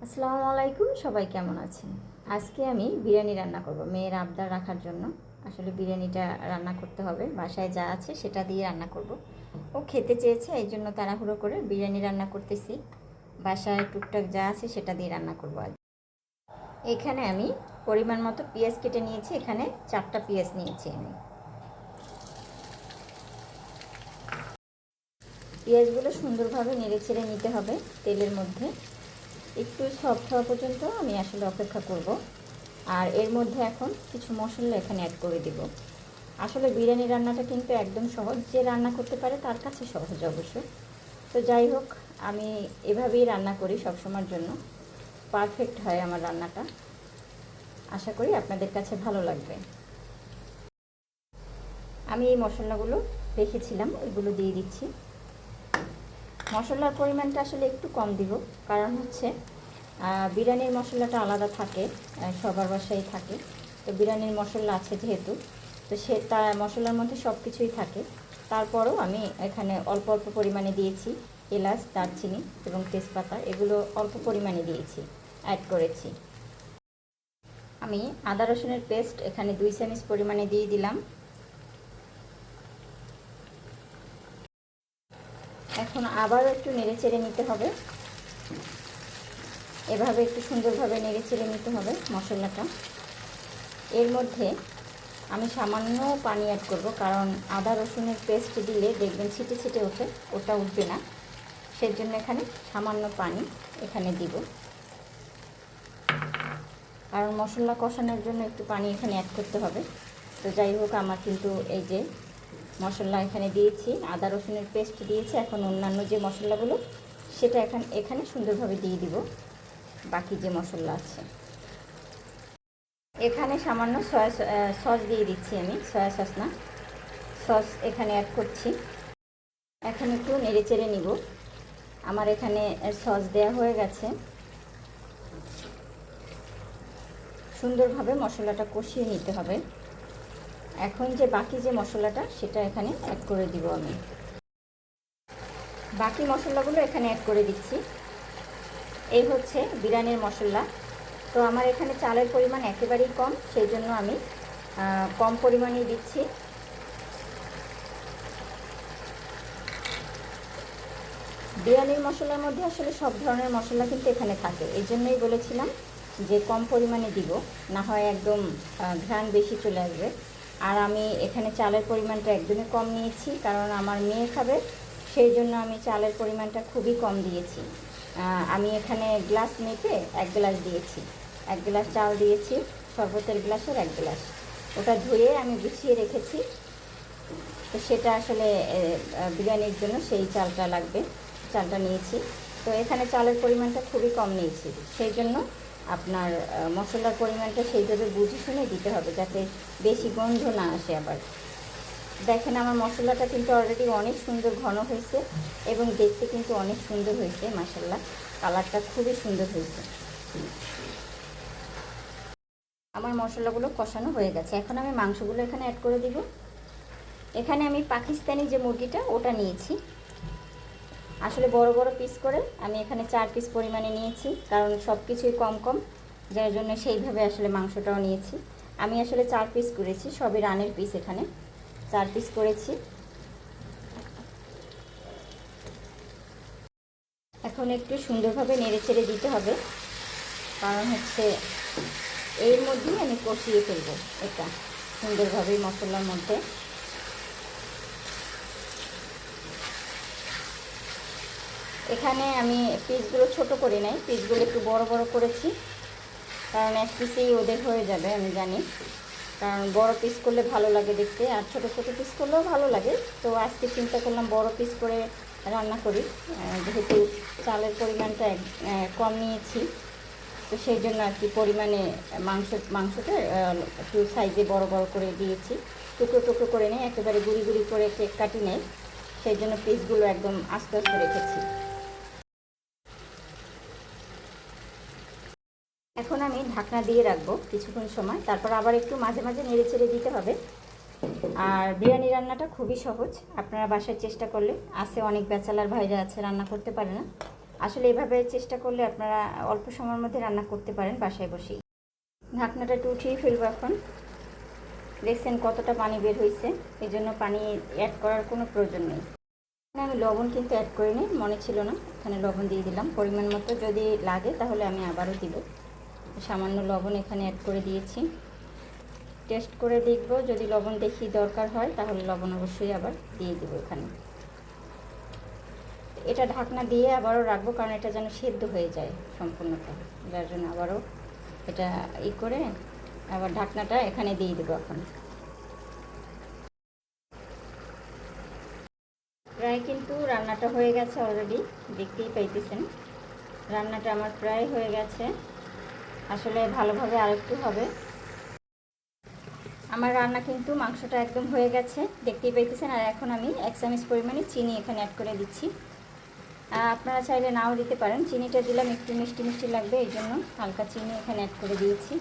আসসালামু আলাইকুম, সবাই কেমন আছেন? আজকে আমি বিরিয়ানি রান্না করব মেয়ের আবদার রাখার জন্য। আসলে বিরিয়ানিটা রান্না করতে হবে, বাসায় যা আছে সেটা দিয়ে রান্না করব। ও খেতে চেয়েছে, এই জন্য তাড়াহুড়ো করে বিরিয়ানি রান্না করতেছি। বাসায় টুকটাক যা আছে সেটা দিয়ে রান্না করব আজ। এখানে আমি পরিমাণ মতো পেঁয়াজ কেটে নিয়েছি, এখানে 4টা পেঁয়াজ নিয়েছি আমি। পেঁয়াজগুলো সুন্দরভাবে নেড়ে ছেড়ে নিতে হবে তেলের মধ্যে। একটু সফট হওয়া পর্যন্ত আমি আসলে অপেক্ষা করব। আর এর মধ্যে এখন কিছু মশলা এখানে অ্যাড করে দিব। আসলে বিরিয়ানি রান্নাটা কিন্তু একদম সহজ, যে রান্না করতে পারে তার কাছে সহজ অবশ্য। তো যাই হোক, আমি এভাবেই রান্না করি সবসময়ের জন্য, পারফেক্ট হয় আমার রান্নাটা। আশা করি আপনাদের কাছে ভালো লাগবে। আমি এই মশলাগুলো রেখেছিলাম, এগুলো দিয়ে দিচ্ছি। মশলার পরিমাণটা আসলে একটু কম দিব, কারণ হচ্ছে বিরিয়ানির মশলাটা আলাদা থাকে, সবার বাসায় থাকে। তো বিরিয়ানির মশলা আছে যেহেতু, তো তার মশলার মধ্যে সব কিছুই থাকে। তারপরও আমি এখানে অল্প অল্প পরিমাণে দিয়েছি। এলাচ, দারচিনি এবং তেজপাতা এগুলো অল্প পরিমাণে দিয়েছি, অ্যাড করেছি। আমি আদা রসুনের পেস্ট এখানে 2 চামচ পরিমাণে দিয়ে দিলাম। এখন আবারও একটু নেড়ে চেড়ে নিতে হবে। এভাবে একটু সুন্দরভাবে নেড়ে চেড়ে নিতে হবে মশলাটা। এর মধ্যে আমি সামান্য পানি অ্যাড করব, কারণ আদা রসুনের পেস্ট দিলে দেখবেন ছিটে ছিটে ওঠে, ওটা উঠবে না। সেই জন্য এখানে সামান্য পানি এখানে দিব, কারণ মশলা কষানোর জন্য একটু পানি এখানে অ্যাড করতে হবে। তো যাই হোক, আমার কিন্তু এই যে মশলা এখানে দিয়েছি, আদা রসুনের পেস্ট দিয়েছি, এখন অন্যান্য যে মশলাগুলো সেটা এখানে সুন্দরভাবে দিয়ে দিব। বাকি যে মশলা আছে এখানে সামান্য সস দিয়ে দিচ্ছি, আমি সয়া সস না, সস এখানে অ্যাড করছি। এখন একটু নেড়ে চেড়ে নিব। আমার এখানে সস দেওয়া হয়ে গেছে। সুন্দরভাবে মশলাটা কষিয়ে নিতে হবে। এখন যে বাকি যে মশলাটা সেটা এখানে অ্যাড করে দিব আমি। বাকি মশলাগুলো এখানে অ্যাড করে দিচ্ছি। এই হচ্ছে বিরিয়ানির মশলা। তো আমার এখানে চালের পরিমাণ একেবারেই কম, সেই জন্য আমি কম পরিমাণেই দিচ্ছি। বিরিয়ানির মশলার মধ্যে আসলে সব ধরনের মশলা কিন্তু এখানে থাকে, এই জন্যই বলেছিলাম যে কম পরিমাণে দিব, না হয় একদম ঘ্রাণ বেশি চলে আসবে। আর আমি এখানে চালের পরিমাণটা একদমই কম নিয়েছি, কারণ আমার মেয়ে খাবে, সেই জন্য আমি চালের পরিমাণটা খুবই কম দিয়েছি। আমি এখানে গ্লাস মেপে 1 গ্লাস দিয়েছি, 1 গ্লাস চাল দিয়েছি, শরবতের গ্লাসের 1 গ্লাস। ওটা ধুয়ে আমি গুছিয়ে রেখেছি। তো সেটা আসলে বিরিয়ানির জন্য সেই চালটা লাগবে, চালটা নিয়েছি। তো এখানে চালের পরিমাণটা খুবই কম নিয়েছি, সেই জন্য আপনার মশলার পরিমাণটা সেইভাবে বুঝে শুনে দিতে হবে, যাতে বেশি গন্ধ না আসে। আবার দেখেন, আমার মশলাটা কিন্তু অলরেডি অনেক সুন্দর ঘন হয়েছে এবং দেখতে কিন্তু অনেক সুন্দর হয়েছে, মাশাআল্লাহ। কালারটা খুবই সুন্দর হয়েছে। আমার মশলাগুলো কষানো হয়ে গেছে, এখন আমি মাংসগুলো এখানে অ্যাড করে দিব। এখানে আমি পাকিস্তানি যে মুরগিটা ওটা নিয়েছি, আসলে বড় বড় পিস করে আমি এখানে 4 পিস পরিমাণে নিয়েছি, কারণ সব কিছুই কম কম, যার জন্য সেইভাবে আসলে মাংসটাও নিয়েছি। আমি আসলে 4 পিস করেছি, সবই রানের পিস, এখানে 4 পিস করেছি। এখন একটু সুন্দরভাবে নেড়ে চেড়ে দিতে হবে, কারণ হচ্ছে এর মধ্যেই আমি কষিয়ে ফেলবো এটা সুন্দরভাবে মশলার মধ্যে। এখানে আমি পিসগুলো ছোট করে নাই, পিসগুলো একটু বড় বড় করেছি, কারণ এক পিসেই ওদের হয়ে যাবে আমি জানি। কারণ বড় পিস করলে ভালো লাগে দেখতে, আর ছোট ছোট পিস করলেও ভালো লাগে। তো আজকে চিন্তা করলাম বড় পিস করে রান্না করি, যেহেতু চালের পরিমাণটা কম নিয়েছি। তো সেই জন্য আর কি পরিমাণে মাংসটা একটু সাইজে বড় বড় করে দিয়েছি, টুকরো টুকরো করে নেই, একেবারে গুঁড়ি গুঁড়ি করে কেক কাটি নেই, সেই জন্য পিসগুলো একদম আস্তে আস্তে রেখেছি। এখন আমি ঢাকনা দিয়ে রাখবো কিছুক্ষণ সময়, তারপর আবার একটু মাঝে মাঝে নেড়ে চেড়ে দিতে হবে। আর বিরিয়ানি রান্নাটা খুবই সহজ, আপনারা বাসায় চেষ্টা করলে। আছে অনেক ব্যাচেলার ভাইরা আছে রান্না করতে পারে না, আসলে এভাবে চেষ্টা করলে আপনারা অল্প সময়ের মধ্যে রান্না করতে পারেন বাসায় বসেই। ঢাকনাটা একটু উঠিয়ে ফেলবো এখন। দেখছেন কতটা পানি বের হয়েছে, এই জন্য পানি অ্যাড করার কোনো প্রয়োজন নেই। আমি লবণ কিন্তু অ্যাড করিনি, মনে ছিল না, এখানে লবণ দিয়ে দিলাম পরিমাণ মতো। যদি লাগে তাহলে আমি আবারও দিব। সামান্য লবণ এখানে অ্যাড করে দিয়েছি। টেস্ট করে দেখব, যদি লবণ দেখি দরকার হয় তাহলে লবণ অবশ্যই আবার দিয়ে দেবো এখানে। এটা ঢাকনা দিয়ে আবারও রাখবো, কারণ এটা যেন সেদ্ধ হয়ে যায় সম্পূর্ণটা, যার জন্য আবারও এটা করে আবার ঢাকনাটা এখানে দিয়ে দেবো এখন। প্রায় কিন্তু রান্নাটা হয়ে গেছে অলরেডি, দেখতেই পাইতেছেন রান্নাটা আমার প্রায় হয়ে গেছে। আসলে ভালোভাবে আরেকটু হবে। আমার রান্না কিন্তু মাংসটা একদম হয়ে গেছে, দেখতেই পাইতেছেন। আর এখন আমি 1 চামচ পরিমাণে চিনি এখানে অ্যাড করে দিচ্ছি। আপনারা চাইলে নাও দিতে পারেন, চিনিটা দিলাম একটু মিষ্টি মিষ্টি লাগবে, এই জন্য হালকা চিনি এখানে অ্যাড করে দিয়েছি।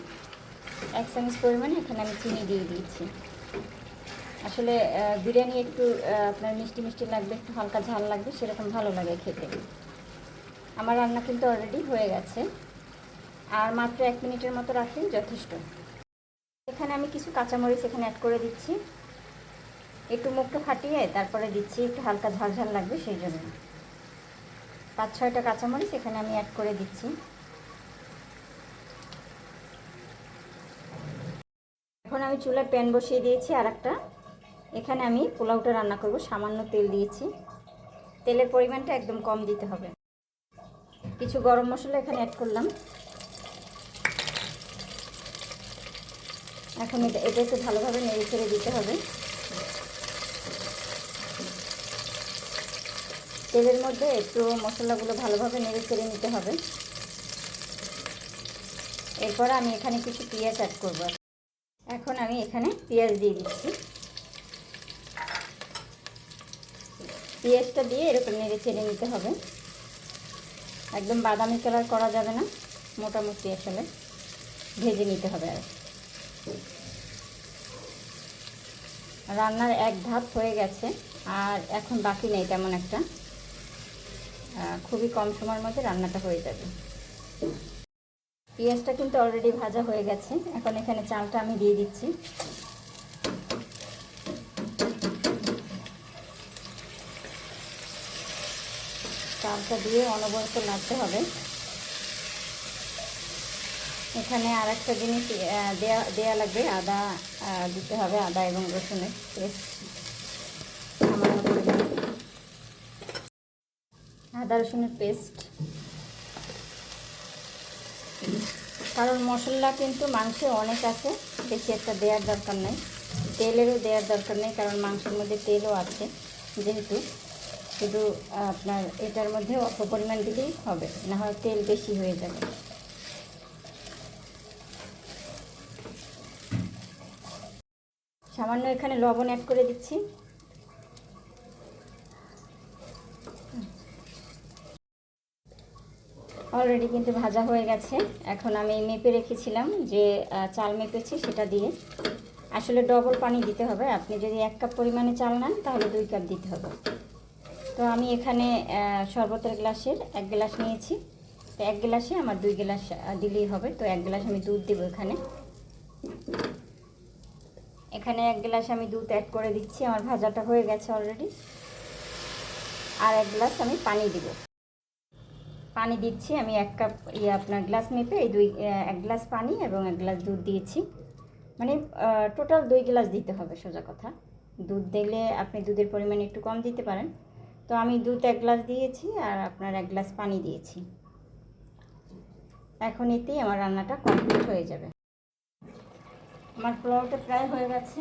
1 চামচ পরিমাণে এখানে আমি চিনি দিয়ে দিয়েছি। আসলে বিরিয়ানি একটু আপনার মিষ্টি মিষ্টি লাগবে, একটু হালকা ঝাল লাগবে, সেরকম ভালো লাগে খেতে। আমার রান্না কিন্তু অলরেডি হয়ে গেছে, আর মাত্র 1 মিনিটের মতো রাখলেই যথেষ্ট। এখানে আমি কিছু কাঁচামরিচ এখানে অ্যাড করে দিচ্ছি, একটু মুখটা ফাটিয়ে তারপরে দিচ্ছি, একটু হালকা ঝাল ঝাল লাগবে সেই জন্য। 5-6টা কাঁচামরিচ এখানে আমি অ্যাড করে দিচ্ছি। এখন আমি চুলায় প্যান বসিয়ে দিয়েছি আর একটা। এখানে আমি পোলাওটা রান্না করব, সামান্য তেল দিয়েছি। তেলের পরিমাণটা একদম কম দিতে হবে। কিছু গরম মশলা এখানে অ্যাড করলাম। এখন এটা একটু ভালোভাবে নেড়ে ছেড়ে দিতে হবে। তেলের মধ্যে একটু মশলাগুলো ভালোভাবে নেড়ে ছেড়ে নিতে হবে। এরপর আমি এখানে কিছু পেঁয়াজ অ্যাড করব। এখন আমি এখানে পেঁয়াজ দিয়ে দিচ্ছি। পেঁয়াজটা দিয়ে এরকম নেড়ে ছেড়ে নিতে হবে। একদম বাদামি কালার করা যাবে না, মোটামুটি আসলে ভেজে নিতে হবে। আর রান্নার এক ধাপ হয়ে গেছে, আর এখন বাকি নেই তেমন একটা। খুবই কম সময়ের মধ্যে রান্নাটা হয়ে যাবে। পেঁয়াজটা কিন্তু অলরেডি ভাজা হয়ে গেছে। এখন এখানে চালটা আমি দিয়ে দিচ্ছি। চালটা দিয়ে অনবরত নাড়তে হবে। এখানে আর একটা জিনিস দেয়া লাগবে, আদা দিতে হবে, আদা এবং রসুনের পেস্ট সামান্য পরিমাণে, আদা রসুনের পেস্ট। কারণ মশলা কিন্তু মাংসে অনেক আছে, বেশি একটা দেওয়ার দরকার নেই, তেলেরও দেওয়ার দরকার নেই, কারণ মাংসের মধ্যে তেলও আছে যেহেতু। শুধু আপনার এটার মধ্যে অল্প পরিমাণ দিলেই হবে, না হয় তেল বেশি হয়ে যাবে। সামান্য এখানে লবণ অ্যাড করে দিচ্ছি। অলরেডি কিন্তু ভাজা হয়ে গেছে। এখন আমি মেপে রেখেছিলাম, যে চাল মেপেছি সেটা দিয়ে, আসলে ডবল পানি দিতে হবে। আপনি যদি 1 কাপ পরিমাণে চাল নেন তাহলে 2 কাপ দিতে হবে। তো আমি এখানে শরবতের গ্লাসের 1 গ্লাস নিয়েছি, তো 1 গ্লাসে আমার 2 গ্লাস দিলেই হবে। তো 1 গ্লাস আমি দুধ দেবো এখানে। 1 গ্লাস আমি দুধ অ্যাড করে দিচ্ছি। আমার ভাজাটা হয়ে গেছে অলরেডি। আর 1 গ্লাস আমি পানি দিব। পানি দিচ্ছি আমি 1 কাপ আপনার গ্লাস মেপে এই 1 গ্লাস পানি এবং 1 গ্লাস দুধ দিয়েছি। মানে টোটাল 2 গ্লাস দিতে হবে, সোজা কথা। দুধ দিলে আপনি দুধের পরিমাণ একটু কম দিতে পারেন। তো আমি দুধ 1 গ্লাস দিয়েছি আর আপনার 1 গ্লাস পানি দিয়েছি। এখন এতেই আমার রান্নাটা কমপ্লিট হয়ে যাবে। আমার পোলাওটা প্রায় হয়ে গেছে।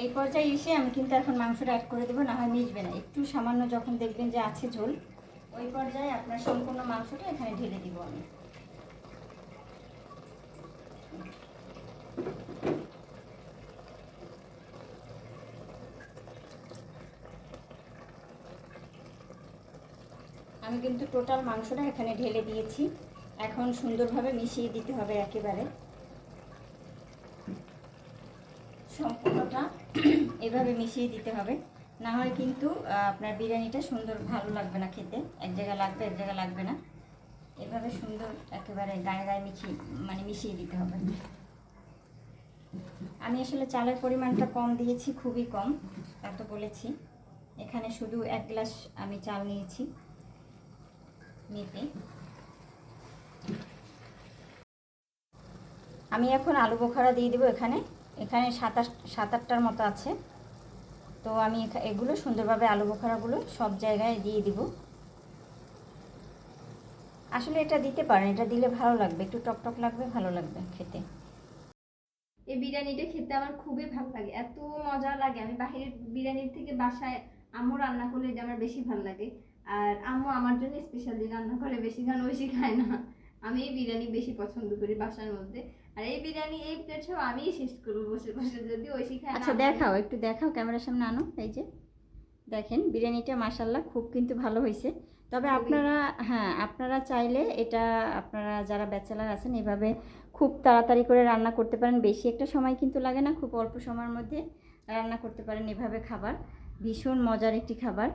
এই পর্যায়ে এসে আমি কিন্তু এখন মাংসটা অ্যাড করে দেবো, না হয় মিশবে না। একটু সামান্য যখন দেখবেন যে আছে ঝোল, ওই পর্যায়ে আপনার সম্পূর্ণ মাংসটা এখানে ঢেলে দিব আমি। আমি কিন্তু টোটাল মাংসটা এখানে ঢেলে দিয়েছি। এখন সুন্দরভাবে মিশিয়ে দিতে হবে একেবারে সম্পূর্ণটা, এভাবে মিশিয়ে দিতে হবে। না হয় কিন্তু আপনার বিরিয়ানিটা সুন্দর ভালো লাগবে না খেতে, এক জায়গায় লাগবে এক জায়গায় লাগবে না। এভাবে সুন্দর একেবারে গায়ে গায়ে মিশিয়ে দিতে হবে। আমি আসলে চালের পরিমাণটা কম দিয়েছি, খুবই কম, তা তো বলেছি। এখানে শুধু 1 গ্লাস আমি চাল নিয়েছি মেপে। আমি এখন আলু বোখারা দিয়ে দেবো এখানে। এখানে 7-8টার মতো আছে। তো আমি এগুলো সুন্দরভাবে আলু বোখারাগুলো সব জায়গায় দিয়ে দিব। আসলে এটা দিতে পারেন, এটা দিলে ভালো লাগবে, একটু টকটক লাগবে, ভালো লাগবে খেতে। এই বিরিয়ানিটা খেতে আমার খুবই ভালো লাগে, এত মজা লাগে। আমি বাহিরের বিরিয়ানির থেকে বাসায় আম্মু রান্না করলে এটা আমার বেশি ভালো লাগে। আর আম্মু আমার জন্য স্পেশালি রান্না করে বেশি, কারণ ঐশী খায় না। আমি এই বিরিয়ানি বেশি পছন্দ করি বাসার মধ্যে। আর এই বিরিয়ানি এই প্লেট সব আমিই শেষ করবো বসে বসে, যদি ঐশী খায় না। আচ্ছা দেখাও, একটু দেখাও, ক্যামেরার সামনে আনো। এই যে দেখেন বিরিয়ানিটা মাশাল্লাহ খুব কিন্তু ভালো হয়েছে। তবে আপনারা, হ্যাঁ, আপনারা চাইলে এটা, আপনারা যারা ব্যাচেলার আছেন এভাবে খুব তাড়াতাড়ি করে রান্না করতে পারেন, বেশি একটা সময় কিন্তু লাগে না, খুব অল্প সময়ের মধ্যে রান্না করতে পারেন এভাবে খাবার। ভীষণ মজার একটি খাবার।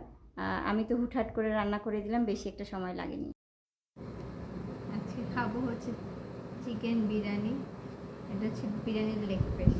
আমি তো হুটহাট করে রান্না করে দিলাম, বেশি একটা সময় লাগেনি। আজকে খাবো হচ্ছে চিকেন বিরিয়ানি। এটা হচ্ছে বিরিয়ানির লেগ পিস।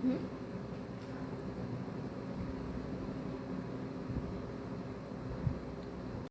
হুম।